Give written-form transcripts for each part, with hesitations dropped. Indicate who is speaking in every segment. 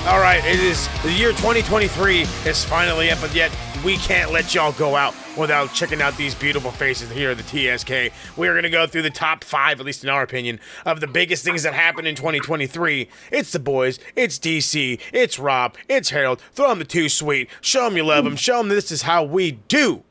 Speaker 1: All right, it is the year 2023 is finally up, but yet we can't let y'all go out without checking out these beautiful faces here at the TSK. We're going to go through the top 5, at least in our opinion, of the biggest things that happened in 2023. It's the boys, it's DC, it's Rob, it's Harold. Throw them the too sweet. Show them you love them. Show them this is how we do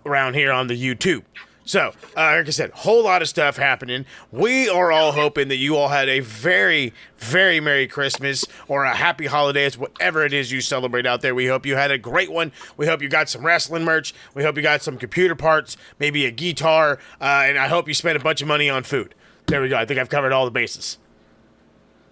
Speaker 1: around here on the YouTube. So, like I said, whole lot of stuff happening. We are all hoping that you all had a very, very Merry Christmas or a Happy Holidays, whatever it is you celebrate out there. We hope you had a great one. We hope you got some wrestling merch. We hope you got some computer parts, maybe a guitar, and I hope you spent a bunch of money on food. There we go. I think I've covered all the bases.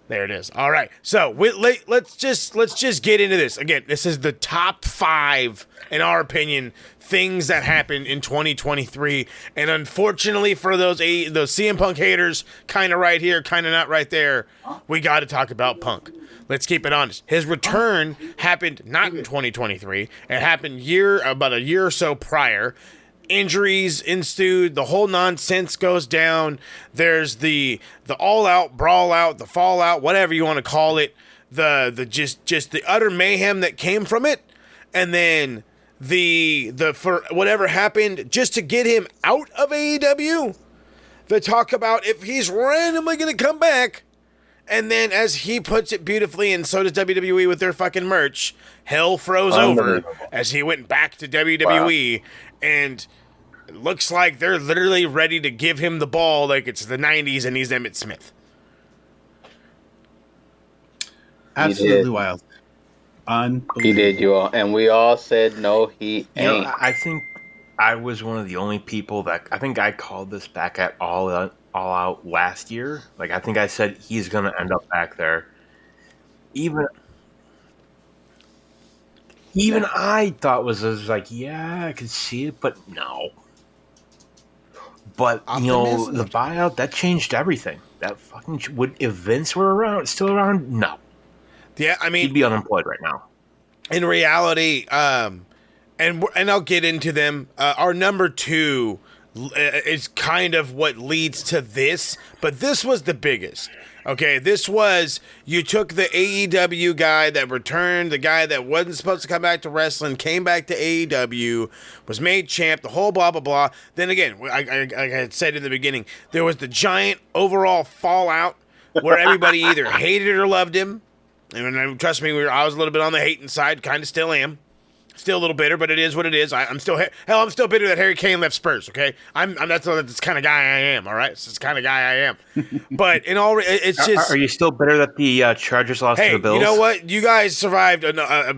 Speaker 1: There it is. All right. So let's just get into this. Again, this is the top 5, in our opinion, things that happened in 2023. And unfortunately for those CM Punk haters, kind of right here, kind of not right there, we got to talk about Punk. Let's keep it honest. His return happened not in 2023. It happened about a year or so prior. Injuries ensued, the whole nonsense goes down. There's the all-out, brawl-out, the fallout, whatever you want to call it, the just the utter mayhem that came from it, and then the for whatever happened just to get him out of AEW. The talk about if he's randomly going to come back, and then as he puts it beautifully, and so does WWE with their fucking merch, hell froze over as he went back to WWE, and it looks like they're literally ready to give him the ball like it's the 90s and he's Emmett Smith.
Speaker 2: Absolutely wild.
Speaker 3: He did, you all. And we all said, no, he ain't.
Speaker 4: I think I was one of the only people that... I think I called this back at All Out last year. Like, I think I said he's going to end up back there. Even I thought was like, yeah, I could see it, but no. But, the buyout, that changed everything. That fucking... if Vince were still around, no.
Speaker 1: Yeah, I mean...
Speaker 4: he'd be unemployed right now.
Speaker 1: In reality, and I'll get into them, our number 2 is kind of what leads to this, but this was the biggest. Okay, this was, you took the AEW guy that returned, the guy that wasn't supposed to come back to wrestling, came back to AEW, was made champ, the whole blah, blah, blah. Then again, I had said in the beginning, there was the giant overall fallout where everybody either hated or loved him. And trust me, I was a little bit on the hating side, kind of still am. Still a little bitter, but it is what it is. I'm still bitter that Harry Kane left Spurs. Okay, that's the kind of guy I am. All right, it's the kind of guy I am. But in all, it's just.
Speaker 4: Are you still bitter that the Chargers lost to the Bills?
Speaker 1: You know what? You guys survived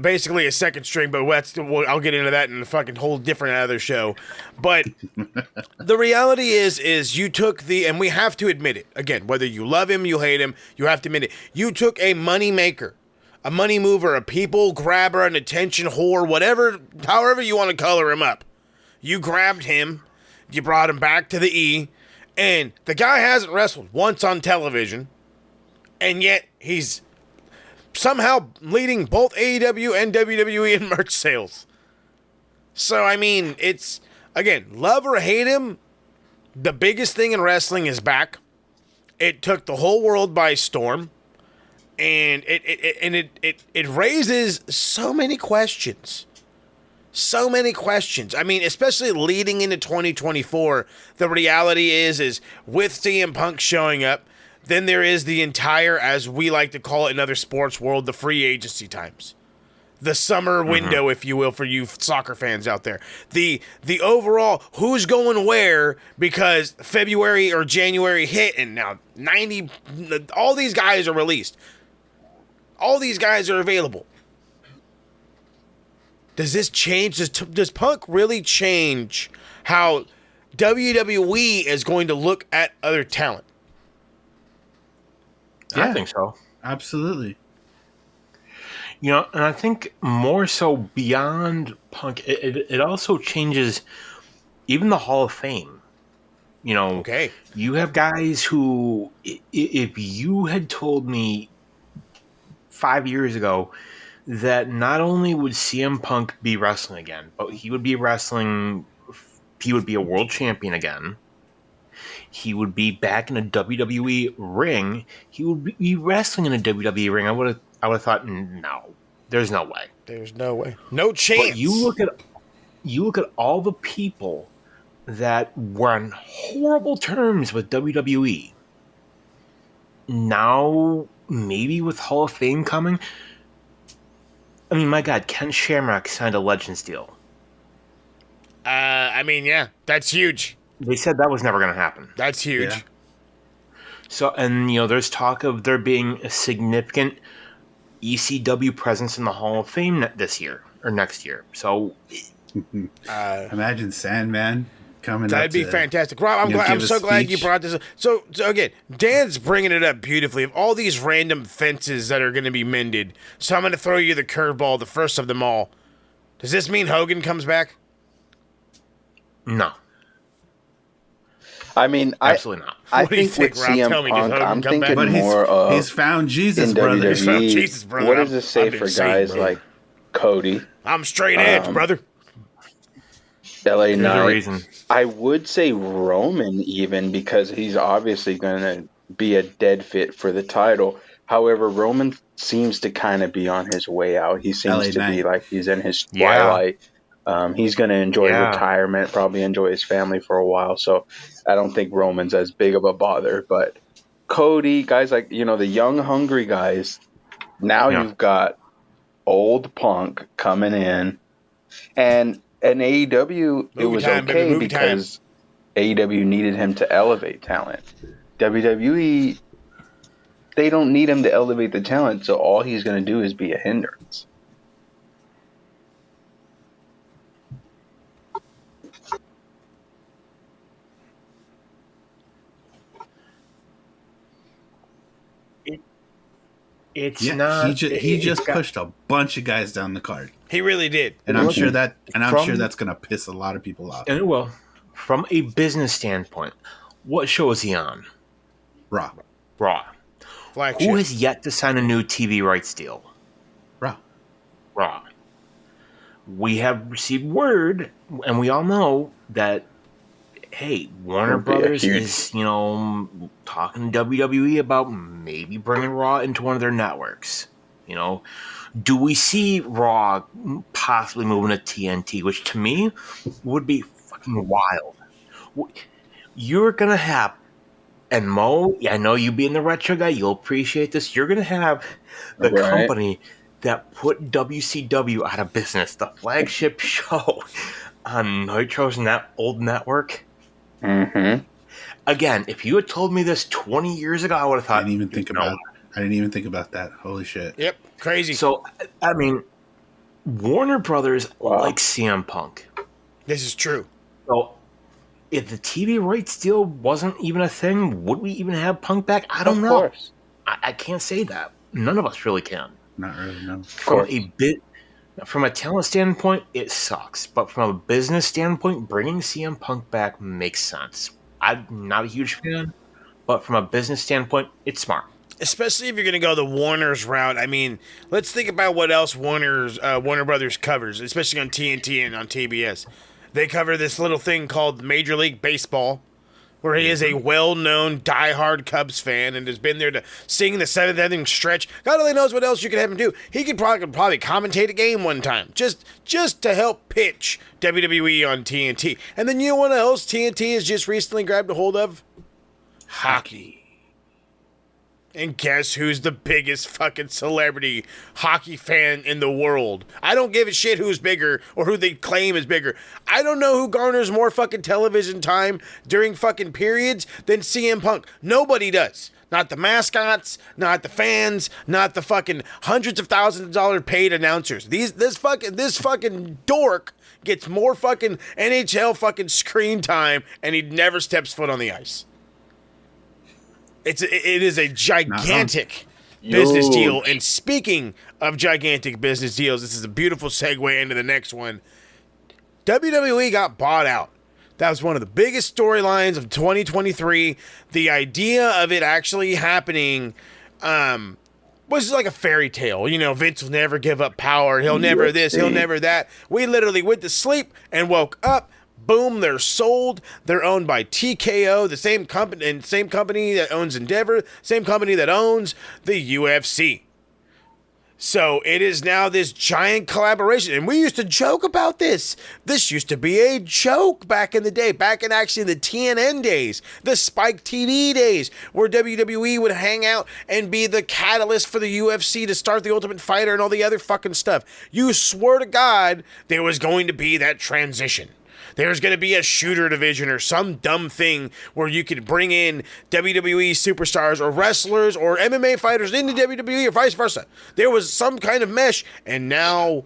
Speaker 1: basically a second string, but I'll get into that in a fucking whole different other show. But the reality is you took and we have to admit it again. Whether you love him, you hate him, you have to admit it. You took a money maker, a money mover, a people grabber, an attention whore, however you want to color him up. You grabbed him, you brought him back to the E, and the guy hasn't wrestled once on television, and yet he's somehow leading both AEW and WWE in merch sales. So, I mean, it's, again, love or hate him, the biggest thing in wrestling is back. It took the whole world by storm. And it raises so many questions. So many questions. I mean, especially leading into 2024, the reality is with CM Punk showing up, then there is the entire, as we like to call it in other sports world, the free agency times. The summer window, if you will, for you soccer fans out there. The overall who's going where because February or January hit and now all these guys are released. All these guys are available. Does this change? Does Punk really change how WWE is going to look at other talent?
Speaker 4: Yeah, I think so.
Speaker 2: Absolutely.
Speaker 4: And I think more so beyond Punk, it also changes even the Hall of Fame.
Speaker 1: Okay.
Speaker 4: You have guys who, if you had told me 5 years ago that not only would CM Punk be wrestling again, but he would be a world champion again. He would be back in a WWE ring. He would be wrestling in a WWE ring. I would have I would have thought, no, there's no way.
Speaker 1: There's no way. No chance.
Speaker 4: But you look at all the people that were on horrible terms with WWE. Now, maybe with Hall of Fame coming, I mean, my God, Ken Shamrock signed a Legends deal.
Speaker 1: I mean, yeah, that's huge.
Speaker 4: They said that was never going to happen.
Speaker 1: That's huge.
Speaker 2: Yeah.
Speaker 4: So, and there's talk of there being a significant ECW presence in the Hall of Fame this year or next year. So,
Speaker 2: Imagine Sandman coming.
Speaker 1: That'd be fantastic, Rob. I'm so glad you brought this up. So again, Dan's bringing it up beautifully. Of all these random fences that are going to be mended, so I'm going to throw you the curveball, the first of them all. Does this mean Hogan comes back?
Speaker 4: no.
Speaker 3: I mean,
Speaker 4: Absolutely not.
Speaker 3: I
Speaker 1: What do you
Speaker 3: think with
Speaker 1: think, Rob?
Speaker 3: CM
Speaker 1: Tell me, does
Speaker 3: Punk,
Speaker 1: Hogan
Speaker 3: I'm
Speaker 1: come
Speaker 3: thinking
Speaker 1: back?
Speaker 2: But
Speaker 3: more of
Speaker 2: he's found Jesus,
Speaker 3: in
Speaker 2: brother.
Speaker 3: WWE.
Speaker 1: He's found Jesus, brother.
Speaker 3: What does it say
Speaker 1: I've
Speaker 3: for
Speaker 1: been saying,
Speaker 3: guys
Speaker 1: brother.
Speaker 3: like Cody,
Speaker 1: I'm straight edge, brother.
Speaker 3: LA
Speaker 4: There's a
Speaker 3: Knight?
Speaker 4: reason.
Speaker 3: I would say Roman even because he's obviously going to be a dead fit for the title. However, Roman seems to kind of be on his way out. He seems
Speaker 2: LA
Speaker 3: to be
Speaker 2: Knight.
Speaker 3: like he's in his
Speaker 4: Yeah.
Speaker 3: twilight. He's going to enjoy
Speaker 4: Yeah.
Speaker 3: retirement, probably enjoy his family for a while. So I don't think Roman's as big of a bother. But Cody, guys like, the young, hungry guys, now
Speaker 4: Yeah.
Speaker 3: you've got old Punk coming in. And AEW, it
Speaker 1: Movie
Speaker 3: was
Speaker 1: time, baby,
Speaker 3: okay
Speaker 1: movie time.
Speaker 3: because AEW needed him to elevate talent. WWE, they don't need him to elevate the talent, so all he's going to do is be a hindrance.
Speaker 4: It's
Speaker 2: Yeah,
Speaker 4: not.
Speaker 2: he just pushed a bunch of guys down the card,
Speaker 1: He really did.
Speaker 2: and I'm
Speaker 3: Look,
Speaker 2: sure
Speaker 4: from-
Speaker 2: that's gonna piss a lot of people off.
Speaker 4: And it will. From a business standpoint, what show is he on?
Speaker 2: Raw,
Speaker 4: Raw.
Speaker 1: Flagship.
Speaker 4: Who has yet to sign a new TV rights deal?
Speaker 2: Raw.
Speaker 4: Raw. We have received word, and we all know that, hey, Warner
Speaker 3: Would be a
Speaker 4: Brothers
Speaker 3: huge-
Speaker 4: is, talking to WWE about maybe bringing Raw into one of their networks. Do we see Raw possibly moving to TNT, which to me would be fucking wild. You're going to have, and Mo, I know you being the retro guy, you'll appreciate this. You're going to have the
Speaker 3: Right.
Speaker 4: company that put WCW out of business, the flagship show on Nitro's old network.
Speaker 3: Mm-hmm.
Speaker 4: Again, if you had told me this 20 years ago, I would have
Speaker 2: I
Speaker 4: thought.
Speaker 2: didn't even think
Speaker 4: no.
Speaker 2: about that. Holy shit!
Speaker 1: Yep, crazy.
Speaker 4: So, I mean, Warner Brothers
Speaker 3: Wow.
Speaker 4: likes CM Punk.
Speaker 1: This is true.
Speaker 4: So, if the TV rights deal wasn't even a thing, would we even have Punk back? I don't
Speaker 3: Of
Speaker 4: know.
Speaker 3: course.
Speaker 4: I can't say that. None of us really can.
Speaker 2: Not really. No.
Speaker 4: From a talent standpoint, it sucks. But from a business standpoint, bringing CM Punk back makes sense. I'm not a huge fan, but from a business standpoint, it's smart.
Speaker 1: Especially if you're going to go the Warner's route. I mean, let's think about what else Warner Brothers covers, especially on TNT and on TBS. They cover this little thing called Major League Baseball, where he is a well-known diehard Cubs fan and has been there to sing the seventh inning stretch. God only knows what else you could have him do. He could probably commentate a game one time, just to help pitch WWE on TNT. And then you know what else TNT has just recently grabbed a hold of? Hockey. And guess who's the biggest fucking celebrity hockey fan in the world? I don't give a shit who's bigger or who they claim is bigger. I don't know who garners more fucking television time during fucking periods than CM Punk. Nobody does. Not the mascots, not the fans, not the fucking hundreds of thousands of dollars paid announcers. This fucking dork gets more fucking NHL fucking screen time and he never steps foot on the ice. It is a gigantic business deal. And speaking of gigantic business deals, this is a beautiful segue into the next one. WWE got bought out. That was one of the biggest storylines of 2023. The idea of it actually happening was like a fairy tale. Vince will never give up power. He'll never this, he'll never that. We literally went to sleep and woke up. Boom, they're sold. They're owned by TKO, the same company that owns Endeavor, same company that owns the UFC. So it is now this giant collaboration. And we used to joke about this. This used to be a joke back in the day, back in actually the TNN days, the Spike TV days, where WWE would hang out and be the catalyst for the UFC to start the Ultimate Fighter and all the other fucking stuff. You swear to God there was going to be that transition. There's going to be a shooter division or some dumb thing where you could bring in WWE superstars or wrestlers or MMA fighters into WWE or vice versa. There was some kind of mesh, and now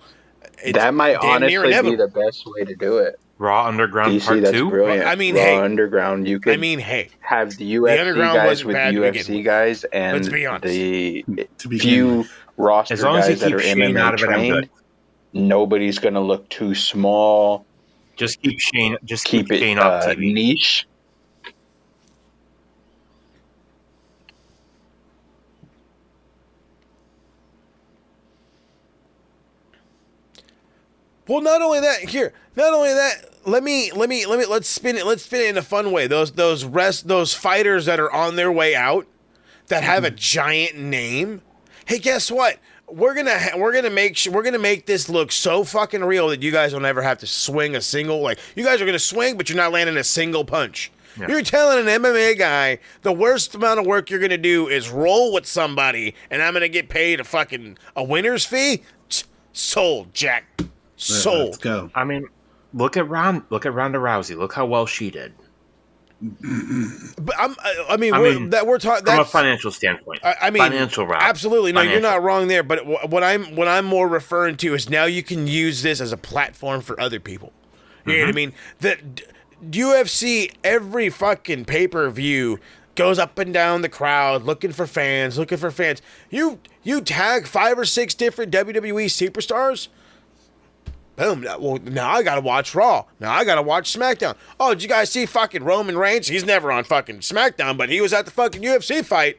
Speaker 1: it's
Speaker 3: That might
Speaker 1: damn near
Speaker 3: honestly be
Speaker 1: inevitable.
Speaker 3: the best way to do it.
Speaker 4: Raw Underground
Speaker 3: DC,
Speaker 4: Part
Speaker 3: that's
Speaker 4: 2.
Speaker 3: brilliant.
Speaker 1: I mean,
Speaker 3: Raw
Speaker 1: hey.
Speaker 3: Underground, you could
Speaker 1: Hey,
Speaker 3: have the UFC
Speaker 1: Underground
Speaker 3: guys
Speaker 1: wasn't
Speaker 3: with
Speaker 1: bad to begin
Speaker 3: UFC
Speaker 1: with.
Speaker 3: guys and
Speaker 1: Let's be honest.
Speaker 3: the
Speaker 2: To begin
Speaker 3: few
Speaker 2: with.
Speaker 3: roster
Speaker 4: As long as you
Speaker 3: guys that
Speaker 4: keep
Speaker 3: are
Speaker 4: Shane
Speaker 3: MMA
Speaker 4: out of it, I'm
Speaker 3: trained.
Speaker 4: good.
Speaker 3: Nobody's going to look too small.
Speaker 4: Just keep Shane. Just
Speaker 3: Keep it
Speaker 4: Shane off TV.
Speaker 3: niche.
Speaker 1: well, not only that, let's spin it in a fun way. Those fighters that are on their way out that have a giant name. Hey, guess what? We're gonna make this look so fucking real that you guys will never have to swing a single, like, you guys are gonna swing, but you're not landing a single punch.
Speaker 4: Yeah.
Speaker 1: You're telling an MMA guy the worst amount of work you're gonna do is roll with somebody, and I'm gonna get paid a winner's fee? Sold, Jack.
Speaker 2: Let's
Speaker 1: Sold.
Speaker 2: go.
Speaker 4: I mean, look at Ronda Rousey. Look how well she did.
Speaker 1: But we're talking
Speaker 4: From a financial standpoint.
Speaker 1: I mean,
Speaker 4: financial route.
Speaker 1: absolutely. No, you're
Speaker 4: Financial.
Speaker 1: not wrong there. But what I'm more referring to is now you can use this as a platform for other people. You know what I mean? The UFC, every fucking pay-per-view goes up and down the crowd looking for fans. You tag 5 or 6 different WWE superstars. Boom. Well, now I gotta watch Raw. Now I gotta watch SmackDown. Oh, did you guys see fucking Roman Reigns? He's never on fucking SmackDown, but he was at the fucking UFC fight.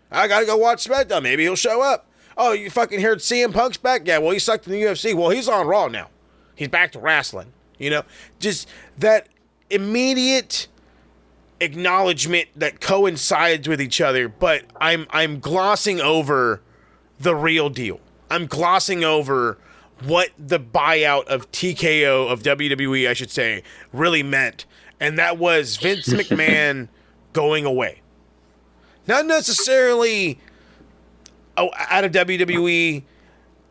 Speaker 1: I gotta go watch SmackDown. Maybe he'll show up. Oh, you fucking heard CM Punk's back? Yeah, well, he sucked in the UFC. Well, he's on Raw now. He's back to wrestling. You know? Just that immediate acknowledgement that coincides with each other, but I'm glossing over the real deal. I'm glossing over what the buyout of TKO, of WWE, I should say, really meant. And that was Vince McMahon going away. Not necessarily out of WWE.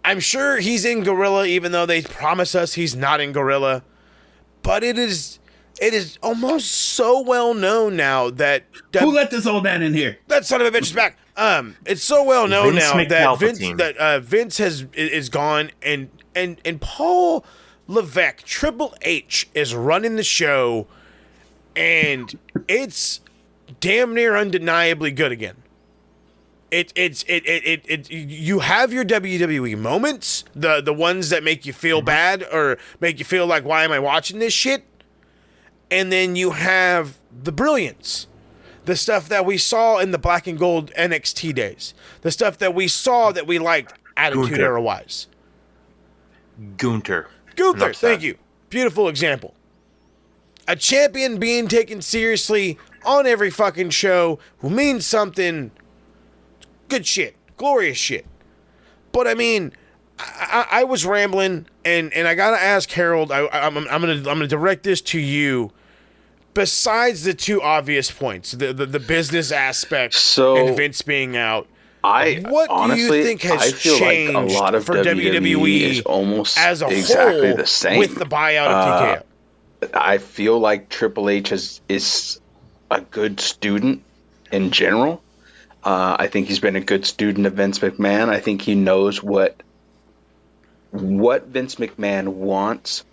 Speaker 1: I'm sure he's in Gorilla, even though they promise us he's not in Gorilla. But it is almost so well known now that
Speaker 2: Who let this old man in here?
Speaker 1: that son of a bitch is back. It's so well known
Speaker 4: Vince
Speaker 1: now that
Speaker 4: McPalpatine.
Speaker 1: Vince is gone, and Paul Levesque, Triple H, is running the show, and it's damn near undeniably good again. You have your WWE moments, the ones that make you feel bad or make you feel like, why am I watching this shit? And then you have the brilliance. The stuff that we saw in the black and gold NXT days. The stuff that we saw that we liked Attitude
Speaker 4: Gunther.
Speaker 1: Era-wise.
Speaker 4: Gunther,
Speaker 1: Thank you. Beautiful example. A champion being taken seriously on every fucking show who means something. Good shit. Glorious shit. But I mean, I was rambling, and I gotta ask Harold. I'm gonna direct this to you. Besides the two obvious points, the business aspect and Vince being out, what
Speaker 3: honestly,
Speaker 1: do you think has
Speaker 3: I feel
Speaker 1: changed
Speaker 3: like a lot of
Speaker 1: for
Speaker 3: WWE is almost
Speaker 1: as a
Speaker 3: exactly
Speaker 1: whole
Speaker 3: the same
Speaker 1: with the buyout of TKO?
Speaker 3: I feel like Triple H is a good student in general. I think he's been a good student of Vince McMahon. I think he knows what Vince McMahon wants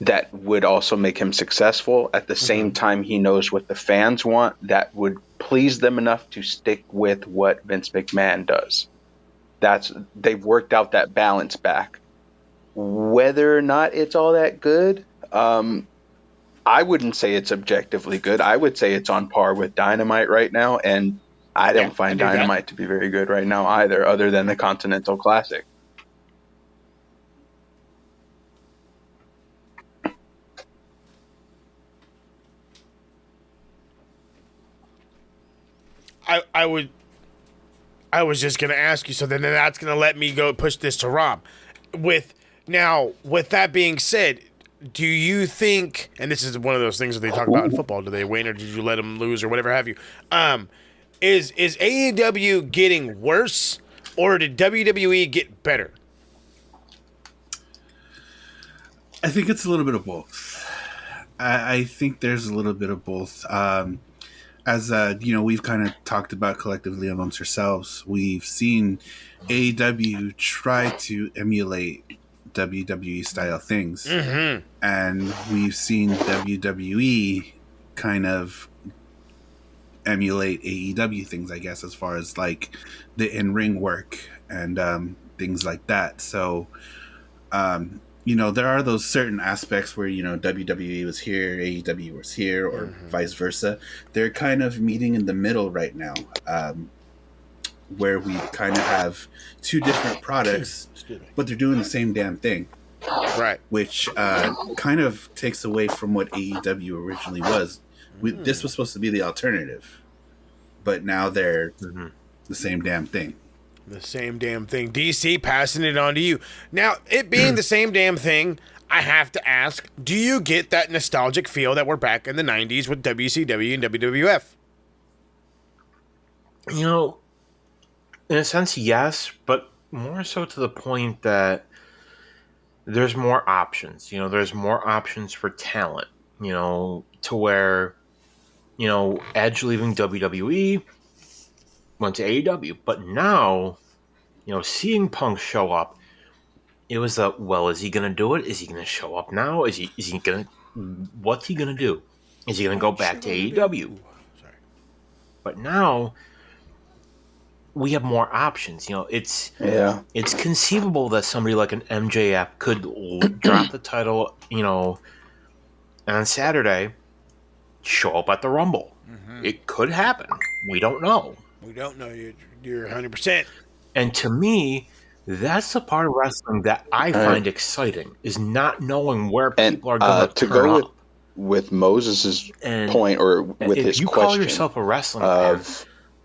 Speaker 3: that would also make him successful. At the same time, he knows what the fans want that would please them enough to stick with what Vince McMahon does. They've worked out that balance back. Whether or not it's all that good, I wouldn't say it's objectively good. I would say it's on par with Dynamite right now, and I don't find Dynamite to be very good right now either, other than the Continental Classic.
Speaker 1: I would I was just gonna ask you, so then that's gonna let me go push this to Rob. With that being said, do you think, and this is one of those things that they talk about in football, do they win or did you let them lose or whatever have you? Is AEW getting worse or did WWE get better?
Speaker 2: I think it's a little bit of both. I think there's a little bit of both. As we've kind of talked about collectively amongst ourselves, we've seen AEW try to emulate WWE style things, and we've seen WWE kind of emulate AEW things, I guess, as far as like the in-ring work and things like that. So there are those certain aspects where, WWE was here, AEW was here, or vice versa. They're kind of meeting in the middle right now, where we kind of have two different products, but they're doing the same damn thing.
Speaker 1: Right.
Speaker 2: Which kind of takes away from what AEW originally was. This was supposed to be the alternative, but now they're the same damn thing.
Speaker 1: The same damn thing. DC, passing it on to you. Now, it being the same damn thing, I have to ask, do you get that nostalgic feel that we're back in the 90s with WCW and WWF?
Speaker 4: In a sense, yes, but more so to the point that there's more options. There's more options for talent, to where, Edge leaving WWE went to AEW. But now, seeing Punk show up, it was is he going to do it? Is he going to show up now? Is he going to, what's he going to do? Is he going to go back to AEW?
Speaker 1: Sorry.
Speaker 4: But now we have more options. It's conceivable that somebody like an MJF could drop the title, on Saturday, show up at the Rumble. It could happen. We don't know.
Speaker 1: We don't know. You're 100%.
Speaker 4: And to me, that's the part of wrestling that I find exciting, is not knowing where people are going to turn
Speaker 3: go
Speaker 4: up.
Speaker 3: with Moses' point, or with his question. If
Speaker 4: you call yourself a wrestling fan,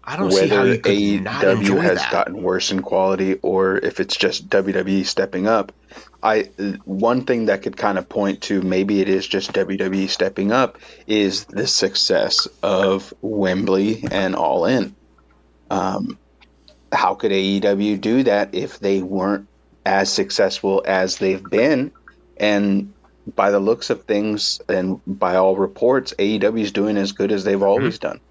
Speaker 4: I don't see how you could not enjoy
Speaker 3: AEW has
Speaker 4: that.
Speaker 3: gotten worse in quality, or if it's just WWE stepping up. One thing that could kind of point to maybe it is just WWE stepping up is the success of Wembley and All In. How could AEW do that if they weren't as successful as they've been? And by the looks of things and by all reports, AEW is doing as good as they've always done.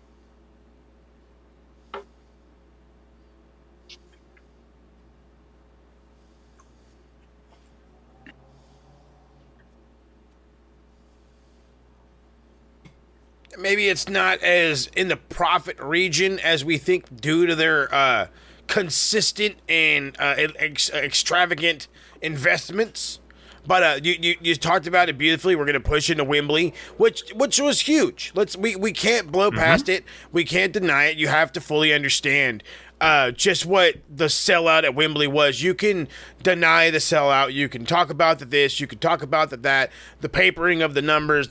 Speaker 1: Maybe it's not as in the profit region as we think due to their consistent and extravagant investments. But you talked about it beautifully. We're going to push into Wembley, which was huge. We can't blow past it. We can't deny it. You have to fully understand just what the sellout at Wembley was. You can deny the sellout. You can talk about the this. You can talk about the that. The papering of the numbers.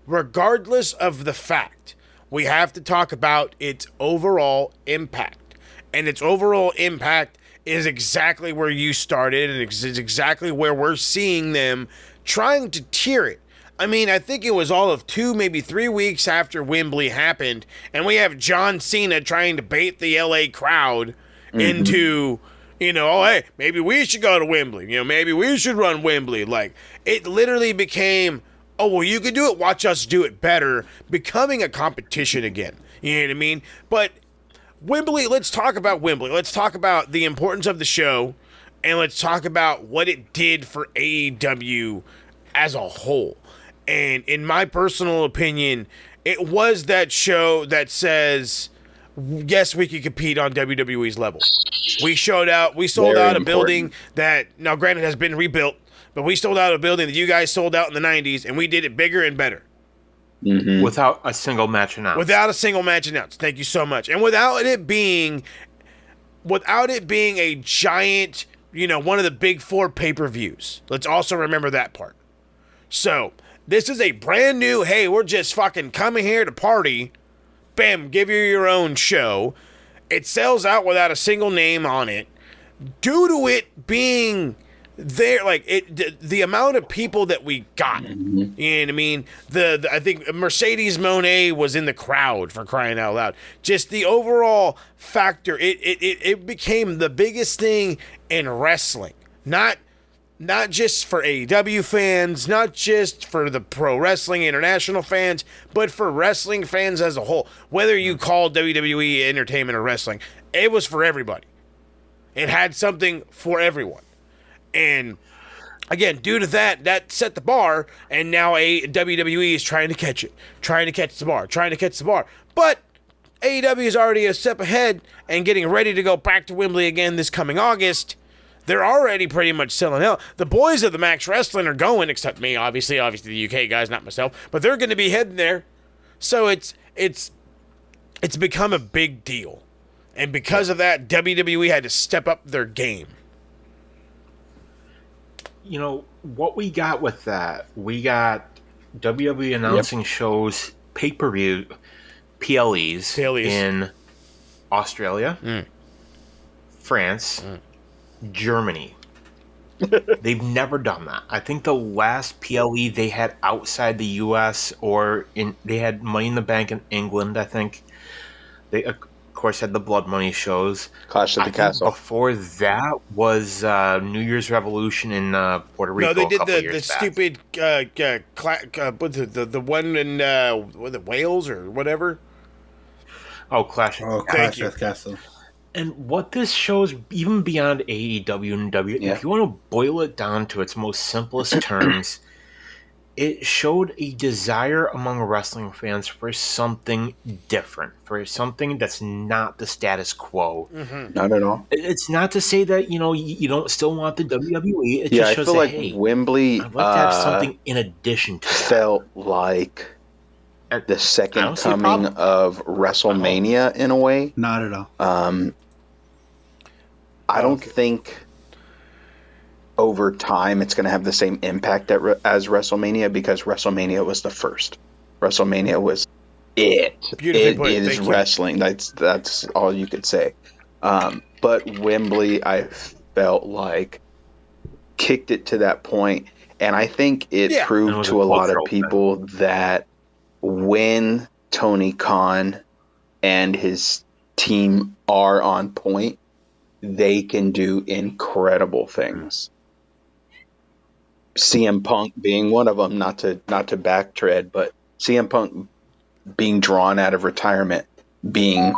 Speaker 1: Regardless of the fact, we have to talk about its overall impact. And its overall impact is exactly where you started, and it's exactly where we're seeing them trying to tier it. I mean, I think it was all of 2, maybe 3 weeks after Wembley happened, and we have John Cena trying to bait the LA crowd into, oh, hey, maybe we should go to Wembley. Maybe we should run Wembley. Like, it literally became, oh, well, you could do it, watch us do it better, becoming a competition again. You know what I mean? But Wembley, let's talk about Wembley. Let's talk about the importance of the show, and let's talk about what it did for AEW as a whole. And in my personal opinion, it was that show that says, yes, we can compete on WWE's level. We sold out a building that, now granted, has been rebuilt, but we sold out a building that you guys sold out in the 90s, and we did it bigger and better.
Speaker 4: Without a single match announced. Thank you so much. And without it being a giant,
Speaker 1: one of the big 4 pay-per-views. Let's also remember that part. So, this is a brand new, hey, we're just fucking coming here to party. Bam, give you your own show. It sells out without a single name on it due to it being there, like the amount of people that we got. You know what I mean? The I think Mercedes Moné was in the crowd, for crying out loud. Just the overall factor, it became the biggest thing in wrestling. Not just for AEW fans, not just for the Pro Wrestling International fans, but for wrestling fans as a whole. Whether you call WWE entertainment or wrestling, it was for everybody. It had something for everyone. And again, due to that set the bar, and now WWE is trying to catch it, trying to catch the bar. But AEW is already a step ahead and getting ready to go back to Wembley again this coming August. They're already pretty much selling out. The boys of the Max Wrestling are going, except me, obviously the UK guys, not myself, but they're going to be heading there. So it's become a big deal. And because of that, WWE had to step up their game.
Speaker 4: You know, what we got with that, we got WWE announcing shows, pay-per-view, PLEs in Australia, France, Germany. They've never done that. I think the last PLE they had outside the US, they had Money in the Bank in England, I think. They, of course, had the Blood Money shows.
Speaker 3: Clash of the Castle.
Speaker 4: Before that was New Year's Revolution in Puerto Rico.
Speaker 1: No, they did the
Speaker 4: back.
Speaker 1: stupid the one in was it Wales or whatever.
Speaker 4: Oh, Clash of
Speaker 2: the Castle.
Speaker 4: And what this shows, even beyond AEW and WWE, if you want to boil it down to its most simplest terms, it showed a desire among wrestling fans for something different, for something that's not the status quo.
Speaker 3: Not at all.
Speaker 4: It's not to say that, you don't still want the WWE. It just shows
Speaker 3: I feel
Speaker 4: that,
Speaker 3: like
Speaker 4: hey,
Speaker 3: Wembley
Speaker 4: I'd like to have something in addition to that.
Speaker 3: felt like the second coming of WrestleMania in a way.
Speaker 2: Not at all.
Speaker 3: I don't think over time it's going to have the same impact as WrestleMania, because WrestleMania was the first. WrestleMania was it. It is wrestling. That's all you could say. But Wembley, I felt like kicked it to that point, and I think it proved to a lot of people that when Tony Khan and his team are on point, they can do incredible things. CM Punk being one of them, not to backtread, but CM Punk being drawn out of retirement being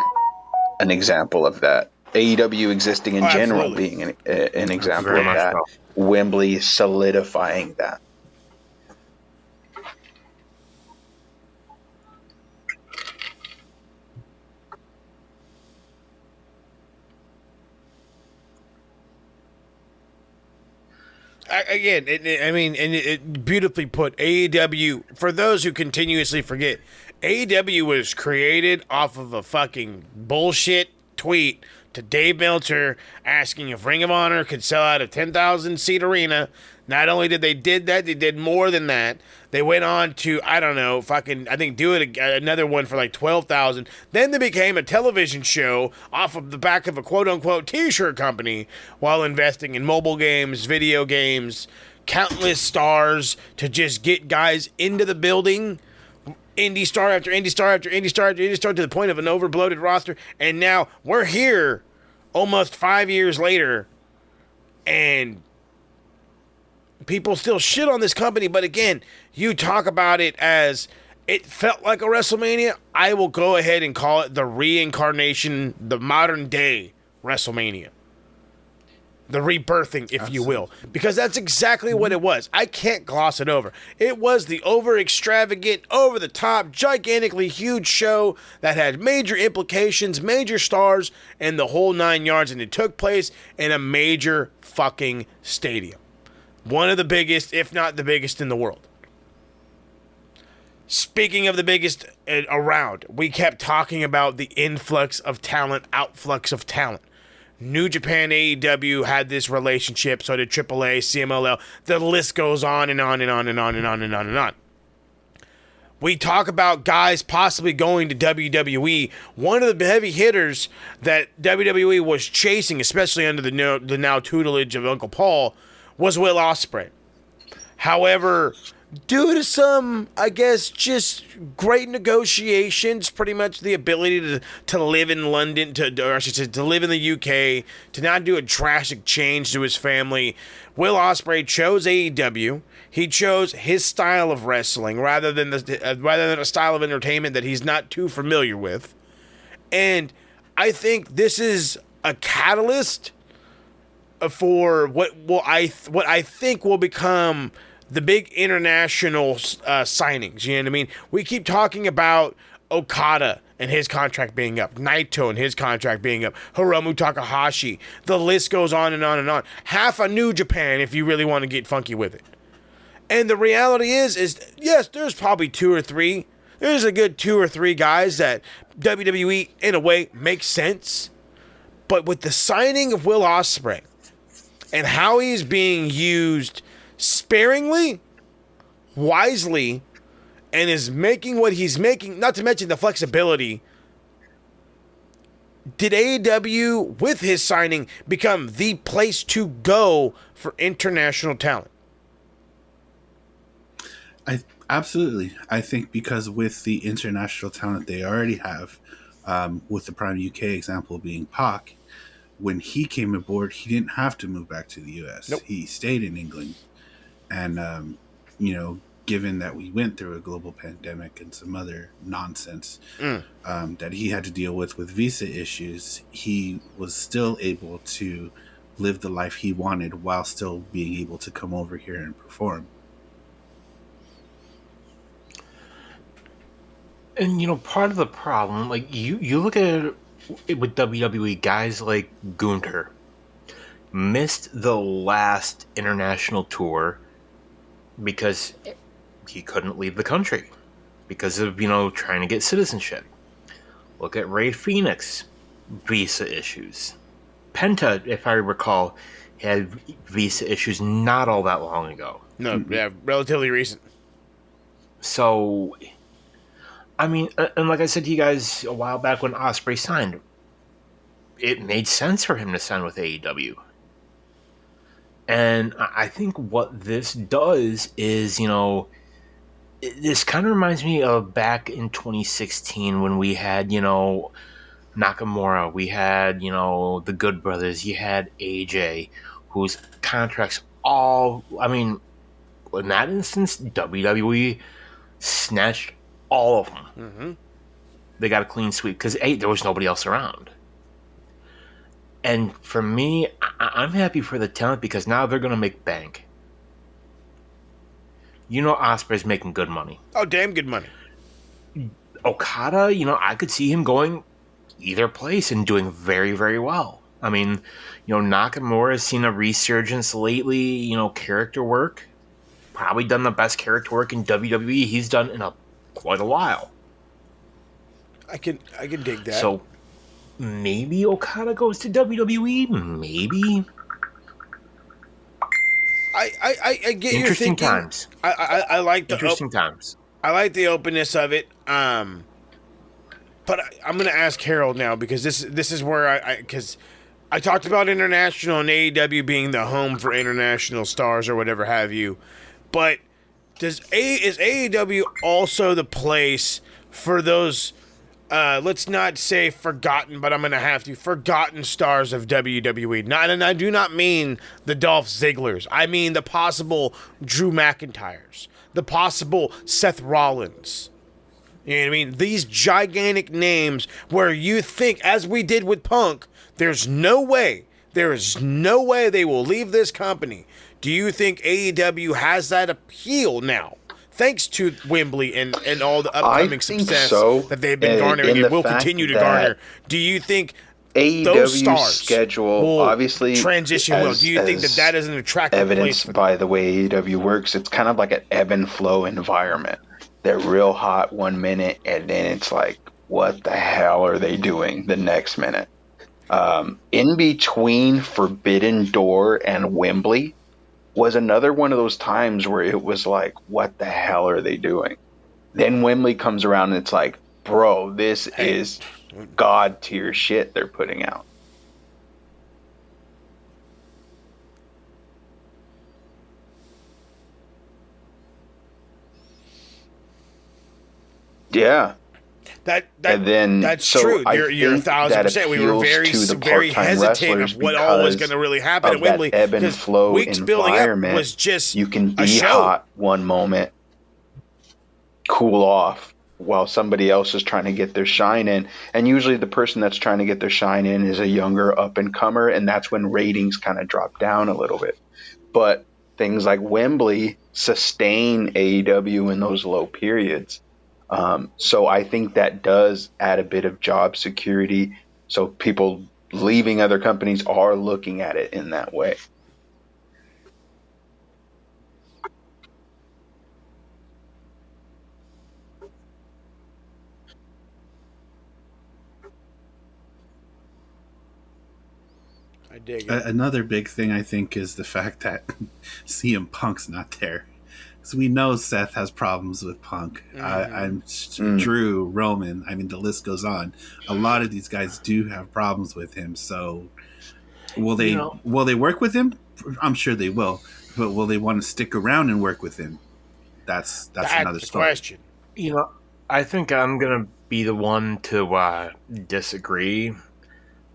Speaker 3: an example of that. AEW existing in general being an example of that. Wembley solidifying that.
Speaker 1: Again, it beautifully put. AEW, for those who continuously forget, AEW was created off of a fucking bullshit tweet to Dave Meltzer asking if Ring of Honor could sell out a 10,000-seat arena. Not only did they did that, they did more than that. They went on to, I don't know, do another one for like 12,000. Then they became a television show off of the back of a quote-unquote t-shirt company while investing in mobile games, video games, countless stars to just get guys into the building. Indie star after indie star after indie star after indie star to the point of an overbloated roster. And now we're here almost 5 years later, and people still shit on this company. But again, you talk about it as it felt like a WrestleMania. I will go ahead and call it the reincarnation, the modern day WrestleMania. The rebirthing, if you will. Because that's exactly what it was. I can't gloss it over. It was the over-extravagant, over-the-top, gigantically huge show that had major implications, major stars, and the whole 9 yards. And it took place in a major fucking stadium. One of the biggest, if not the biggest in the world. Speaking of the biggest around, we kept talking about the influx of talent, outflux of talent. New Japan AEW had this relationship, so did AAA, CMLL. The list goes on and on and on and on and on and on and on. we talk about guys possibly going to WWE. One of the heavy hitters that WWE was chasing, especially under the now tutelage of Uncle Paul, was Will Ospreay. However, due to some, I guess, just great negotiations, pretty much the ability to live in London, or I should say, to live in the UK, to not do a drastic change to his family, Will Ospreay chose AEW. He chose his style of wrestling rather than a style of entertainment that he's not too familiar with. And I think this is a catalyst for what I think will become the big international signings. You know what I mean? We keep talking about Okada and his contract being up, Naito and his contract being up, Hiromu Takahashi. The list goes on and on and on. Half a New Japan if you really want to get funky with it. And the reality is yes, there's probably two or three. There's a good 2 or 3 guys that WWE, in a way, makes sense. But with the signing of Will Ospreay and how he's being used sparingly, wisely, and is making what he's making, not to mention the flexibility, did AEW, with his signing, become the place to go for international talent?
Speaker 2: Absolutely. I think because with the international talent they already have, with the prime UK example being Pac, when he came aboard, he didn't have to move back to the US.
Speaker 1: Nope.
Speaker 2: He stayed in England. And, given that we went through a global pandemic and some other nonsense that he had to deal with visa issues, he was still able to live the life he wanted while still being able to come over here and perform.
Speaker 4: And part of the problem, like you look at it with WWE, guys like Gunther missed the last international tour because he couldn't leave the country because of trying to get citizenship. Look at Ray Phoenix, visa issues. Penta, if I recall, had visa issues not all that long ago.
Speaker 1: No, yeah, relatively recent.
Speaker 4: So, I mean, and like I said to you guys a while back when Ospreay signed, it made sense for him to sign with AEW. And I think what this does is, this kind of reminds me of back in 2016 when we had, Nakamura, we had, the Good Brothers, you had AJ, whose contracts in that instance, WWE snatched all of them.
Speaker 1: Mm-hmm.
Speaker 4: They got a clean sweep because there was nobody else around. And for me, I'm happy for the talent because now they're going to make bank. Ospreay's making good money.
Speaker 1: Oh, damn good money.
Speaker 4: Okada, I could see him going either place and doing very, very well. I mean, Nakamura has seen a resurgence lately, character work. Probably done the best character work in WWE he's done in quite a while.
Speaker 1: I can dig that.
Speaker 4: So maybe Okada goes to WWE. Maybe.
Speaker 1: I get your
Speaker 4: interesting
Speaker 1: thinking.
Speaker 4: Times.
Speaker 1: I like the
Speaker 4: interesting times.
Speaker 1: I like the openness of it. But I'm gonna ask Harold now because this is where because I talked about international and AEW being the home for international stars or whatever have you. But is AEW also the place for those, let's not say forgotten, but I'm going to have to, forgotten stars of WWE? And I do not mean the Dolph Zigglers. I mean the possible Drew McIntyres, the possible Seth Rollins. You know what I mean? These gigantic names where you think, as we did with Punk, there is no way they will leave this company. Do you think AEW has that appeal now, thanks to Wembley and all the upcoming success that they've been garnering and will continue to garner? Do you think those stars
Speaker 3: schedule
Speaker 1: will
Speaker 3: obviously
Speaker 1: transition well? Do you think that is an attractive place?
Speaker 3: Evidenced by the way AEW works, it's kind of like an ebb and flow environment. They're real hot 1 minute, and then it's like, what the hell are they doing the next minute? In between Forbidden Door and Wembley was another one of those times where it was like, what the hell are they doing? Then Wembley comes around and it's like, bro, this is god tier shit they're putting out. Yeah.
Speaker 1: That's true. You're 1,000%. We were very hesitant of what all was going to really happen at Wembley
Speaker 3: ebb and
Speaker 1: because
Speaker 3: flow
Speaker 1: weeks building up
Speaker 3: environment.
Speaker 1: was just
Speaker 3: You can
Speaker 1: a
Speaker 3: be
Speaker 1: show.
Speaker 3: hot one moment, cool off while somebody else is trying to get their shine in, and usually the person that's trying to get their shine in is a younger up and comer, and that's when ratings kind of drop down a little bit. But things like Wembley sustain AEW in those low periods. So I think that does add a bit of job security. So people leaving other companies are looking at it in that way.
Speaker 1: I dig it.
Speaker 2: Another big thing I think is the fact that CM Punk's not there. So we know Seth has problems with Punk. Drew, Roman. I mean, the list goes on. A lot of these guys do have problems with him. So will they work with him? I'm sure they will. But will they want to stick around and work with him? That's another story.
Speaker 1: Question.
Speaker 4: I think I'm gonna be the one to disagree.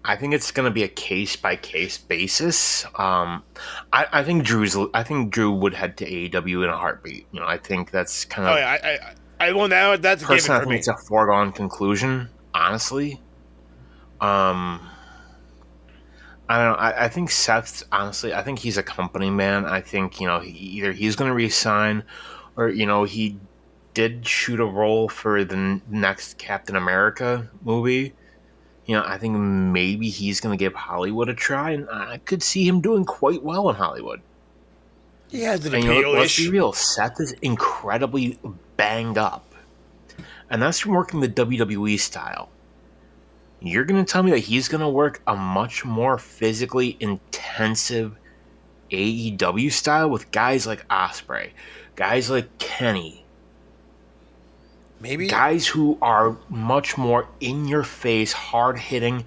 Speaker 4: I think it's going to be a case by case basis. I think Drew would head to AEW in a heartbeat. I think that's kind of.
Speaker 1: Oh yeah, that's a given for
Speaker 4: I think
Speaker 1: me.
Speaker 4: it's a foregone conclusion. Honestly, I don't know. I think Seth's honestly. I think he's a company man. I think either he's going to resign, or he did shoot a role for the next Captain America movie. I think maybe he's going to give Hollywood a try, and I could see him doing quite well in Hollywood.
Speaker 1: He has an
Speaker 4: appeal. Let's be
Speaker 1: appeal-ish.
Speaker 4: real. Seth is incredibly banged up, and that's from working the WWE style. You're going to tell me that he's going to work a much more physically intensive AEW style with guys like Ospreay, guys like Kenny,
Speaker 1: Maybe
Speaker 4: guys who are much more in your face, hard hitting,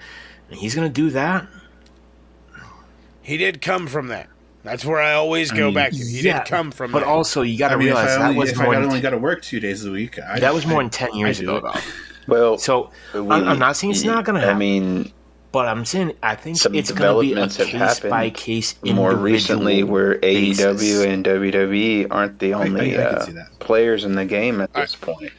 Speaker 4: and he's going to do that.
Speaker 1: He did come from that. That's where I always go back to. He did come from
Speaker 4: but
Speaker 1: that.
Speaker 4: But also, you got to realize
Speaker 2: if
Speaker 4: that was
Speaker 2: if
Speaker 4: more.
Speaker 2: I only got to work 2 days a week.
Speaker 4: That was more than 10 years ago, though.
Speaker 3: Well,
Speaker 4: so I'm not saying it's not going to happen.
Speaker 3: I mean,
Speaker 4: but I'm saying I think
Speaker 3: some
Speaker 4: it's going to be a
Speaker 3: developments have
Speaker 4: case
Speaker 3: happened
Speaker 4: by case.
Speaker 3: More recently, where AEW and WWE aren't the only
Speaker 2: I can see that.
Speaker 3: players in the game at this point.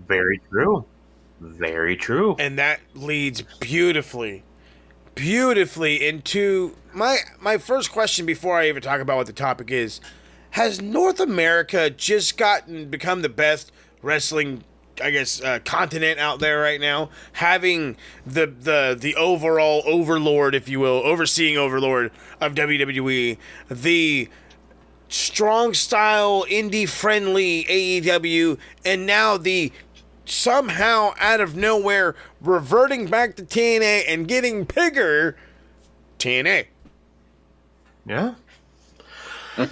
Speaker 4: Very true. Very true.
Speaker 1: And that leads beautifully into my first question before I even talk about what the topic is. Has North America just become the best wrestling, I guess, continent out there right now? Having the overall overlord, if you will, overseeing overlord of WWE, the strong style, indie friendly AEW, and now the somehow out of nowhere reverting back to TNA and getting bigger TNA.
Speaker 4: Yeah. I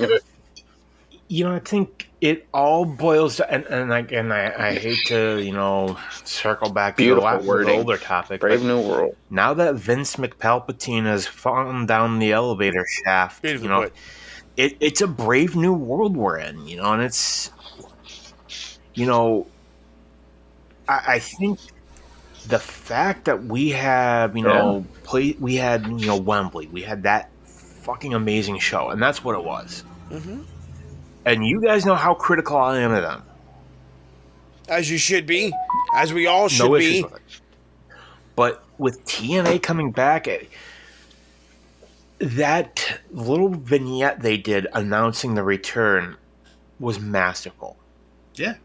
Speaker 4: think it all boils down, and I hate to circle back to the older topic.
Speaker 3: Brave New World.
Speaker 4: Now that Vince McPalpatine has fallen down the elevator shaft, it's a brave new world we're in, and it's I think the fact that we have we had Wembley, we had that fucking amazing show, and that's what it was.
Speaker 1: Mm-hmm.
Speaker 4: And you guys know how critical I am of them.
Speaker 1: As you should be. As we all should
Speaker 4: no
Speaker 1: be.
Speaker 4: Issues with it. But with TNA coming back, that little vignette they did announcing the return was masterful.
Speaker 2: Yeah.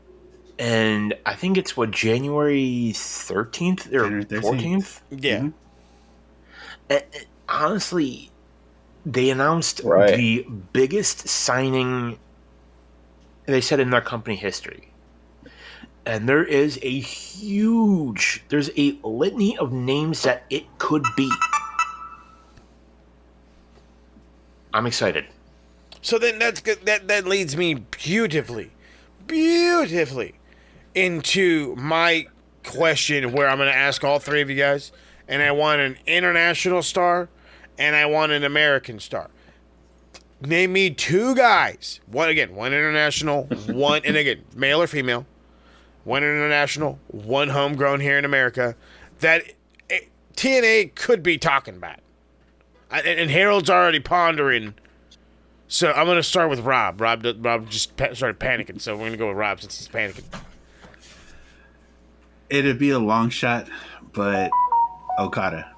Speaker 4: And I think it's January 13th or 14th?
Speaker 1: Yeah.
Speaker 4: Mm-hmm. Honestly, they announced the biggest signing they said in their company history. And there's a litany of names that it could be. I'm excited.
Speaker 1: So then that's good. That leads me beautifully into my question, where I'm going to ask all three of you guys, and I want an international star, and I want an American star. Name me two guys. One international, one, and again, male or female. One international, one homegrown here in America. That TNA could be talking about. And Harold's already pondering. So I'm gonna start with Rob. Rob just started panicking, so we're gonna go with Rob since he's panicking.
Speaker 2: It'd be a long shot, but Okada.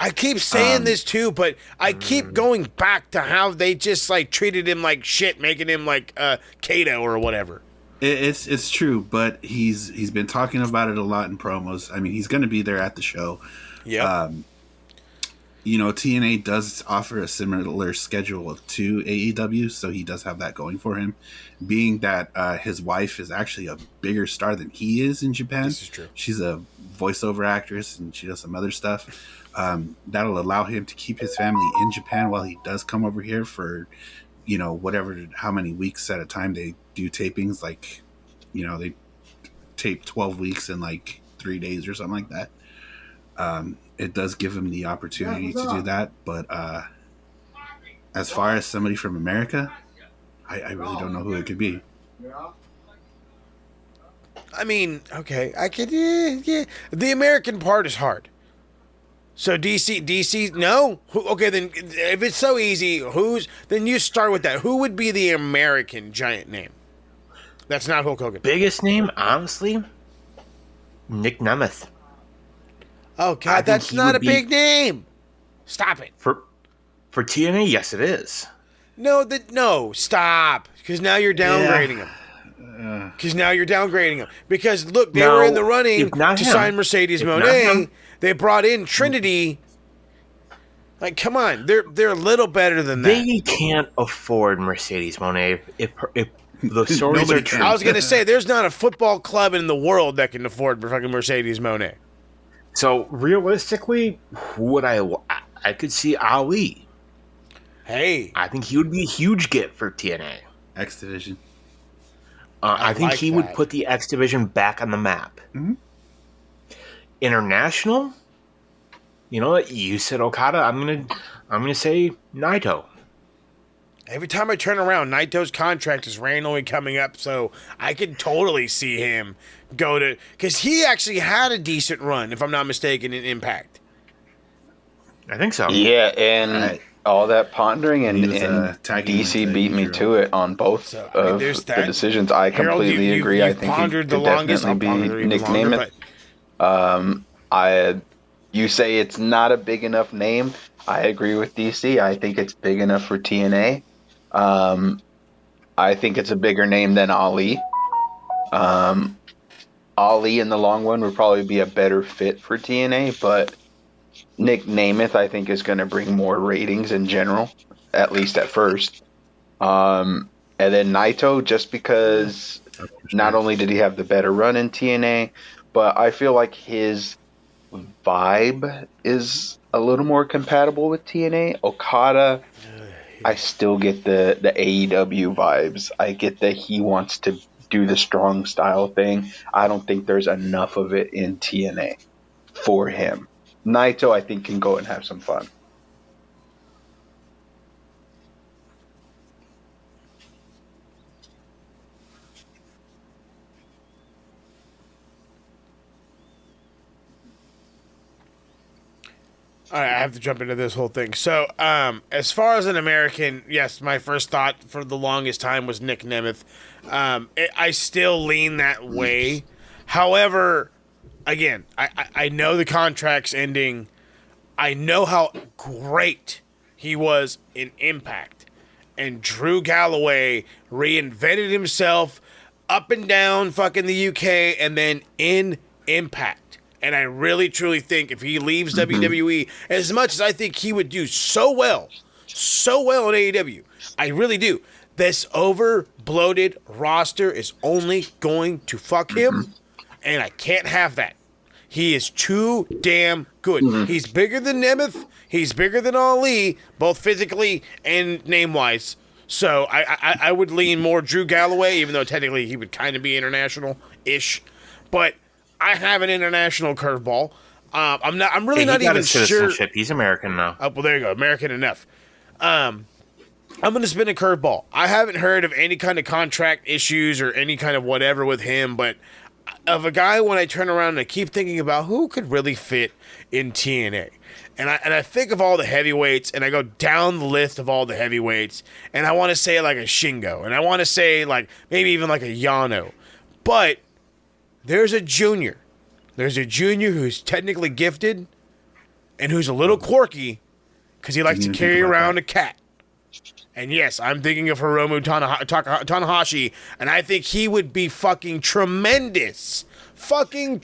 Speaker 1: I keep saying this too, but I keep going back to how they just like treated him like shit, making him like Kato or whatever.
Speaker 2: It's true, but he's been talking about it a lot in promos. I mean, he's going to be there at the show.
Speaker 1: Yeah.
Speaker 2: TNA does offer a similar schedule to AEW, so he does have that going for him. Being that his wife is actually a bigger star than he is in Japan.
Speaker 1: This is true.
Speaker 2: She's a voiceover actress and she does some other stuff. That'll allow him to keep his family in Japan while he does come over here for, how many weeks at a time they do tapings. Like, they tape 12 weeks in like 3 days or something like that. It does give him the opportunity to do that. But as far as somebody from America, I really don't know who it could be.
Speaker 1: I mean, okay, I could, yeah. The American part is hard. So DC, no? Okay, then if it's so easy, then you start with that. Who would be the American giant name? That's not Hulk Hogan.
Speaker 4: Biggest name, honestly, Nick Nemeth.
Speaker 1: Oh God, that's not a big name. Stop it.
Speaker 4: For TNA, yes, it is.
Speaker 1: No, stop. Because now you're downgrading him. Because look, they were in the running to sign Mercedes Moné. They brought in Trinity. Like, come on, they're a little better than that.
Speaker 4: They can't afford Mercedes Moné if the stories are true.
Speaker 1: I was gonna say, there's not a football club in the world that can afford fucking Mercedes Moné.
Speaker 4: So realistically, who would I could see Ali.
Speaker 1: Hey,
Speaker 4: I think he would be a huge get for TNA.
Speaker 2: X Division.
Speaker 4: I think he would put the X Division back on the map.
Speaker 2: Mm-hmm.
Speaker 4: International, you know what? You said Okada. I'm gonna say Naito.
Speaker 1: Every time I turn around, Naito's contract is randomly coming up, so I could totally see him go to, because he actually had a decent run, if I'm not mistaken, in Impact.
Speaker 4: I think so.
Speaker 3: Yeah, and all that pondering and DC beat me to it on both of the decisions. I completely agree. I think he could definitely be Nick Nemeth. You say it's not a big enough name. I agree with DC. I think it's big enough for TNA. I think it's a bigger name than Ali. Ali in the long run would probably be a better fit for TNA, but Nick Nemeth I think is going to bring more ratings in general, at least at first. And then Naito, just because not only did he have the better run in TNA, but I feel like his vibe is a little more compatible with TNA. Okada, I still get the AEW vibes. I get that he wants to do the strong style thing. I don't think there's enough of it in TNA for him. Naito, I think, can go and have some fun.
Speaker 1: All right, I have to jump into this whole thing. So, as far as an American, yes, my first thought for the longest time was Nick Nemeth. I still lean that way. However, again, I know the contract's ending. I know how great he was in Impact. And Drew Galloway reinvented himself up and down fucking the UK and then in Impact. And I really, truly think if he leaves WWE, as much as I think he would do so well in AEW, I really do. This over bloated roster is only going to fuck him, and I can't have that. He is too damn good. He's bigger than Nemeth. He's bigger than Ali, both physically and name-wise. So I would lean more Drew Galloway, even though technically he would kind of be international-ish. But I have an international curveball. I'm really not even sure.
Speaker 4: He's American now.
Speaker 1: Oh, well, there you go. American enough. I'm going to spin a curveball. I haven't heard of any kind of contract issues or any kind of whatever with him, but of a guy when I turn around and I keep thinking about who could really fit in TNA. And I think of all the heavyweights, and I go down the list of all the heavyweights, and I want to say like a Shingo, and I want to say like maybe even like a Yano. But there's a junior. There's a junior who's technically gifted and who's a little quirky because he likes to carry around a cat. And yes, I'm thinking of Hiromu Tanahashi, and I think he would be fucking tremendous in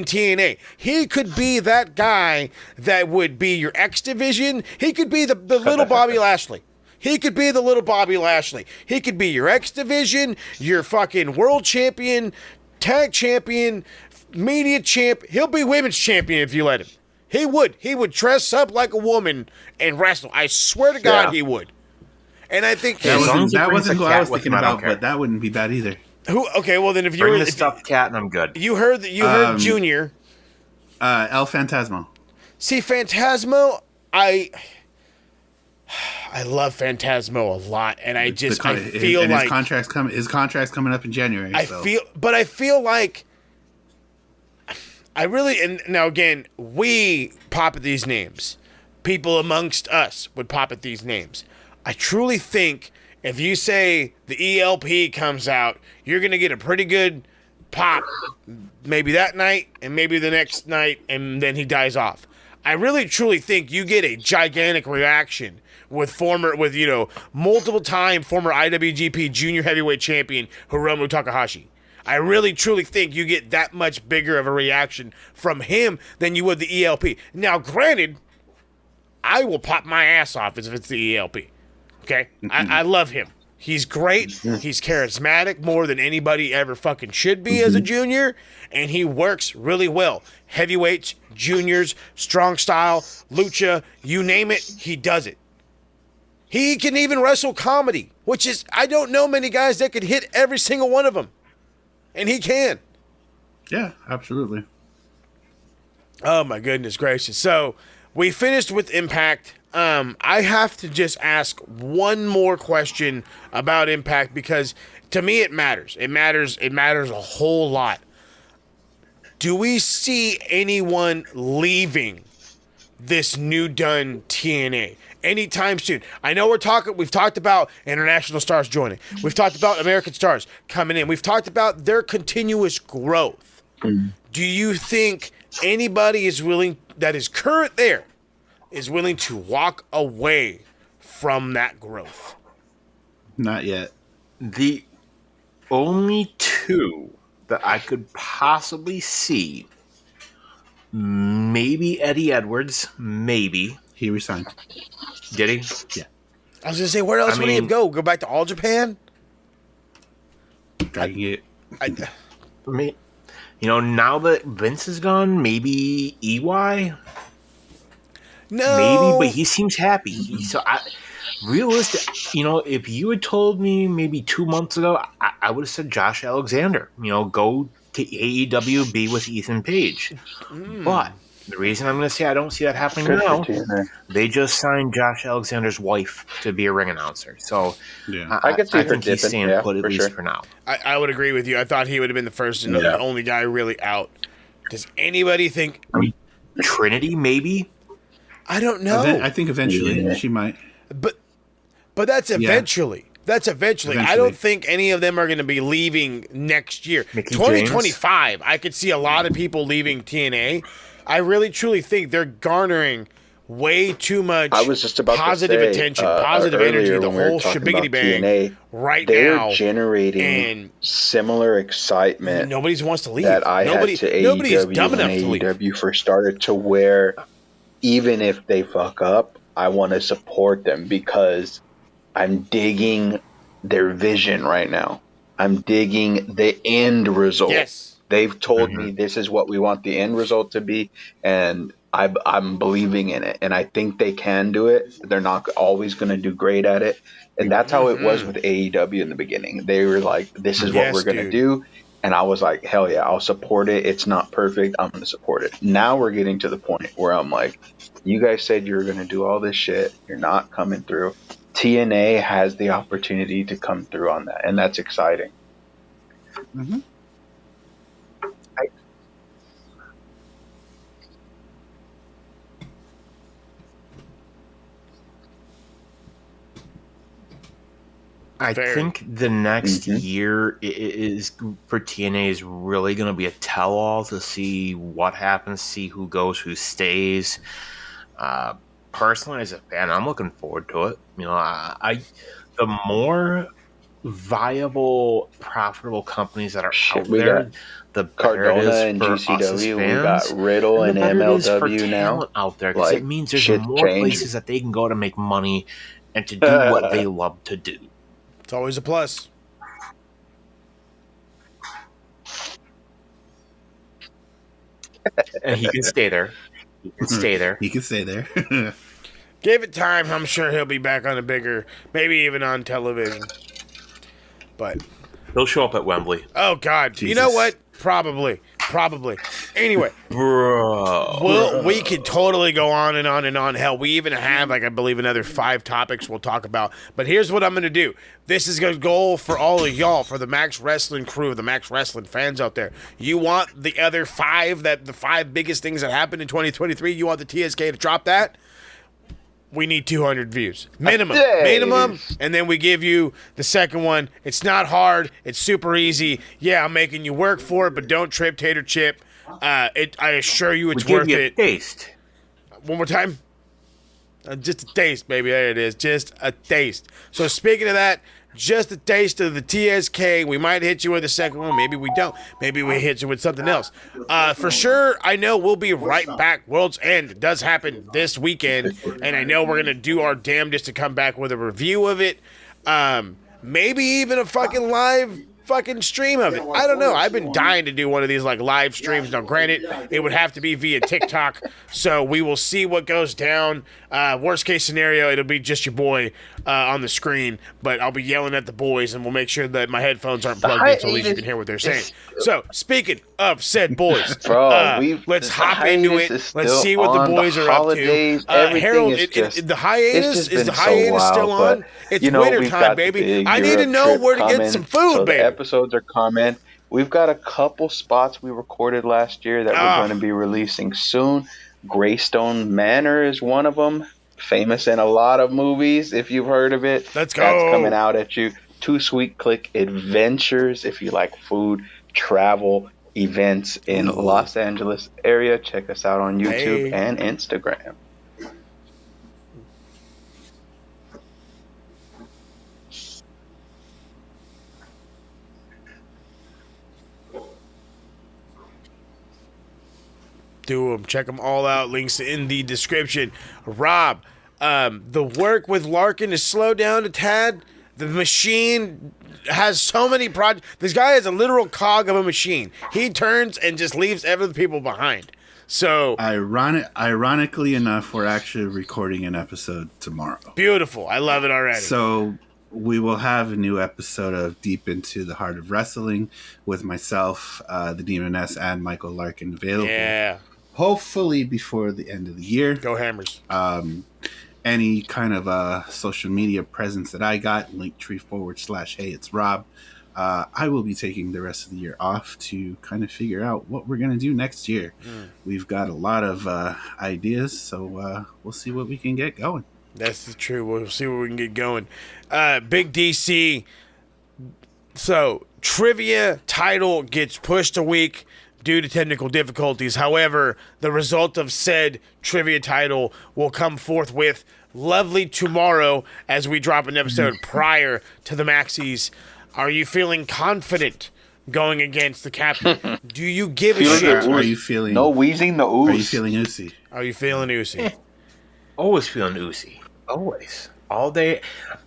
Speaker 1: TNA. He could be that guy that would be your X Division. He could be the little Bobby Lashley. He could be the little Bobby Lashley. He could be your X Division, your fucking world champion, tag champion, media champ. He'll be women's champion if you let him. He would. He would dress up like a woman and wrestle. I swear to God, he would. And I think
Speaker 2: that wasn't who I was thinking about, but that wouldn't be bad either.
Speaker 1: Who? Okay, well then, if you
Speaker 4: bring the stuffed cat, and I'm good.
Speaker 1: You heard that? You heard Junior.
Speaker 2: El Phantasmo.
Speaker 1: See, Phantasmo, I love Phantasmo a lot, and I feel like
Speaker 2: his contract's coming up in January.
Speaker 1: I feel like. And now again, we pop at these names. People amongst us would pop at these names. I truly think if you say the ELP comes out, you're going to get a pretty good pop maybe that night and maybe the next night, and then he dies off. I really truly think you get a gigantic reaction with multiple time former IWGP Junior Heavyweight Champion Hiromu Takahashi. I really, truly think you get that much bigger of a reaction from him than you would the ELP. Now, granted, I will pop my ass off if it's the ELP. Okay? I love him. He's great. He's charismatic more than anybody ever fucking should be as a junior, and he works really well. Heavyweights, juniors, strong style, lucha, you name it, he does it. He can even wrestle comedy, which is, I don't know many guys that could hit every single one of them. And he can.
Speaker 2: Yeah, absolutely.
Speaker 1: Oh, my goodness gracious. So, we finished with Impact. I have to just ask one more question about Impact because, to me, it matters. It matters a whole lot. Do we see anyone leaving this new done TNA anytime soon? I know we've talked about international stars joining. We've talked about American stars coming in. We've talked about their continuous growth. Do you think anybody that is current there is willing to walk away from that growth?
Speaker 2: Not yet.
Speaker 4: The only two that I could possibly see, maybe Eddie Edwards, maybe.
Speaker 2: He resigned.
Speaker 4: Did he?
Speaker 2: Yeah.
Speaker 1: I was going to say, where else would he go? Go back to All Japan?
Speaker 2: Dragging it.
Speaker 4: Now that Vince is gone, maybe EY?
Speaker 1: No.
Speaker 4: Maybe, but he seems happy. Realistic, if you had told me maybe 2 months ago, I would have said Josh Alexander. Go to AEW, be with Ethan Page. But the reason I'm going to say I don't see that happening now, they just signed Josh Alexander's wife to be a ring announcer. So
Speaker 3: yeah. I could see her
Speaker 4: think he's staying put at least for now.
Speaker 1: I would agree with you. I thought he would have been the first and the only guy really out. Does anybody think...
Speaker 4: Trinity, maybe?
Speaker 1: I don't know.
Speaker 2: I think eventually she might.
Speaker 1: But that's eventually. Yeah. That's eventually. I don't think any of them are going to be leaving next year. 2025, I could see a lot of people leaving TNA. I really, truly think they're garnering way too much positive attention, positive energy, the whole shibiggity bang
Speaker 3: TNA,
Speaker 1: right
Speaker 3: they're
Speaker 1: now.
Speaker 3: Generating similar excitement.
Speaker 1: Nobody wants to leave.
Speaker 3: That I had to AEW when AEW first started, to where even if they fuck up, I want to support them because I'm digging their vision right now. I'm digging the end result.
Speaker 1: Yes.
Speaker 3: They've told me this is what we want the end result to be, and I'm believing in it. And I think they can do it. They're not always going to do great at it. And that's how it was with AEW in the beginning. They were like, this is what
Speaker 1: Yes,
Speaker 3: we're going to
Speaker 1: dude.
Speaker 3: do. And I was like, hell yeah, I'll support it. It's not perfect. I'm going to support it. Now we're getting to the point where I'm like, you guys said you were going to do all this shit. You're not coming through. TNA has the opportunity to come through on that. And that's exciting.
Speaker 2: Mm-hmm.
Speaker 4: I
Speaker 1: Fair.
Speaker 4: think the next year is for TNA is really going to be a tell-all to see what happens, see who goes, who stays. Personally, as a fan, I'm looking forward to it. You know, I the more viable, profitable companies that are out
Speaker 3: We
Speaker 4: there,
Speaker 3: got
Speaker 4: the better it
Speaker 3: Cardona
Speaker 4: is
Speaker 3: and
Speaker 4: for us as
Speaker 3: GCW.
Speaker 4: fans.
Speaker 3: We got Riddle
Speaker 4: and
Speaker 3: and
Speaker 4: the better it is for
Speaker 3: MLW now.
Speaker 4: talent out there, because
Speaker 3: Like,
Speaker 4: it means there's
Speaker 3: shit's
Speaker 4: more
Speaker 3: changed.
Speaker 4: places that they can go to make money and to do what they love to do.
Speaker 1: It's always a plus.
Speaker 4: And he can stay there. He can stay there.
Speaker 2: He can stay there.
Speaker 1: Give it time. I'm sure he'll be back on a bigger, maybe even on television. But
Speaker 4: He'll show up at Wembley.
Speaker 1: oh god, you know what? Probably. Anyway,
Speaker 4: Bro.
Speaker 1: we could totally go on and on and on. Hell, we even have, like, I believe another 5 topics we'll talk about. But here's what I'm going to do. This is a goal for all of y'all, for the Max Wrestling crew, the Max Wrestling fans out there. You want the other 5, the 5 biggest things that happened in 2023, you want the TSK to drop that? We need 200 views. Minimum. And then we give you the second one. It's not hard. It's super easy. Yeah, I'm making you work for it, but don't trip, tater chip. I assure you it's worth it.
Speaker 4: Taste.
Speaker 1: One more time. Just a taste, baby. There it is. Just a taste. So speaking of that, just a taste of the TSK. We might hit you with a second one. Maybe we don't. Maybe we hit you with something else. For sure, I know we'll be right back. World's End does happen this weekend, and I know we're going to do our damnedest to come back with a review of it. Maybe even a fucking live fucking stream of it. I don't know. I've been dying to do one of these like live streams. Now, granted, it would have to be via TikTok, so we will see what goes down. Worst case scenario, it'll be just your boy on the screen, but I'll be yelling at the boys, and we'll make sure that my headphones aren't plugged in, so at least you can hear what they're saying. So, speaking of said boys, let's hop into it. Let's see what the boys are up to. Harold, the hiatus is the hiatus still on? It's winter time, baby. I need to know where to get some food, baby.
Speaker 3: Episodes are coming. We've got a couple spots we recorded last year that we're going to be releasing soon. Greystone Manor is one of them. Famous in a lot of movies, if you've heard of it.
Speaker 1: Let's go.
Speaker 3: That's coming out at you. Too Sweet Click Adventures, if you like food, travel, events in Los Angeles area. Check us out on YouTube and Instagram.
Speaker 1: Do them. Check them all out. Links in the description. Rob, the work with Larkin is slowed down a tad. The machine has so many projects. This guy is a literal cog of a machine. He turns and just leaves other people behind. So
Speaker 2: ironically enough, we're actually recording an episode tomorrow.
Speaker 1: Beautiful. I love it already.
Speaker 2: So we will have a new episode of Deep Into the Heart of Wrestling with myself, the Demoness, and Michael Larkin available.
Speaker 1: Yeah.
Speaker 2: Hopefully before the end of the year.
Speaker 1: Go Hammers.
Speaker 2: Any kind of social media presence that I got, linktree/hey, it's Rob. I will be taking the rest of the year off to kind of figure out what we're going to do next year. We've got a lot of ideas, so we'll see what we can get going.
Speaker 1: That's true. We'll see where we can get going. Big DC. So, trivia title gets pushed a week due to technical difficulties. However, the result of said trivia title will come forthwith lovely tomorrow as we drop an episode prior to the Maxis. Are you feeling confident going against the captain? Do you give a shit?
Speaker 2: Are you feeling
Speaker 3: no wheezing? No ooze.
Speaker 2: Are you feeling oozy?
Speaker 1: Are you feeling oozy?
Speaker 4: Always feeling oozy. Always. All day.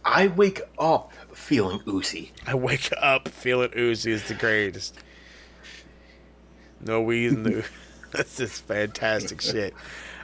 Speaker 4: I wake up feeling oozy.
Speaker 1: I wake up feeling oozy is the greatest. No weed in the. That's just fantastic shit.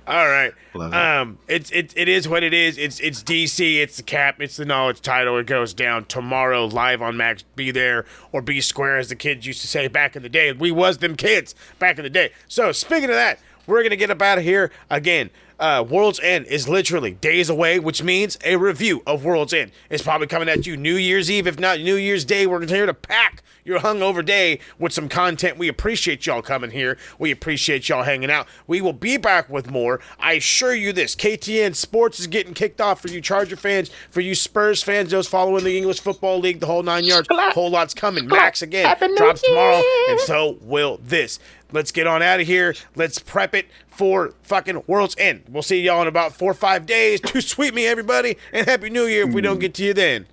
Speaker 1: All right.
Speaker 2: Love it.
Speaker 1: It is what it is. It's DC. It's the cap. It's the knowledge title. It goes down tomorrow live on Max. Be there or be square, as the kids used to say back in the day. We was them kids back in the day. So speaking of that, we're gonna get up out of here again. World's End is literally days away, which means a review of World's End is probably coming at you New Year's Eve, if not New Year's Day. We're here to pack your hungover day with some content. We appreciate y'all coming here. We appreciate y'all hanging out. We will be back with more. I assure you this, KTN Sports is getting kicked off for you Charger fans, for you Spurs fans, those following the English Football League, the whole 9 yards. Whole lot's coming. Max again drops tomorrow, and so will this. Let's get on out of here. Let's prep it for fucking World's End. We'll see y'all in about 4 or 5 days. Too sweet me, everybody, and Happy New Year if we don't get to you then.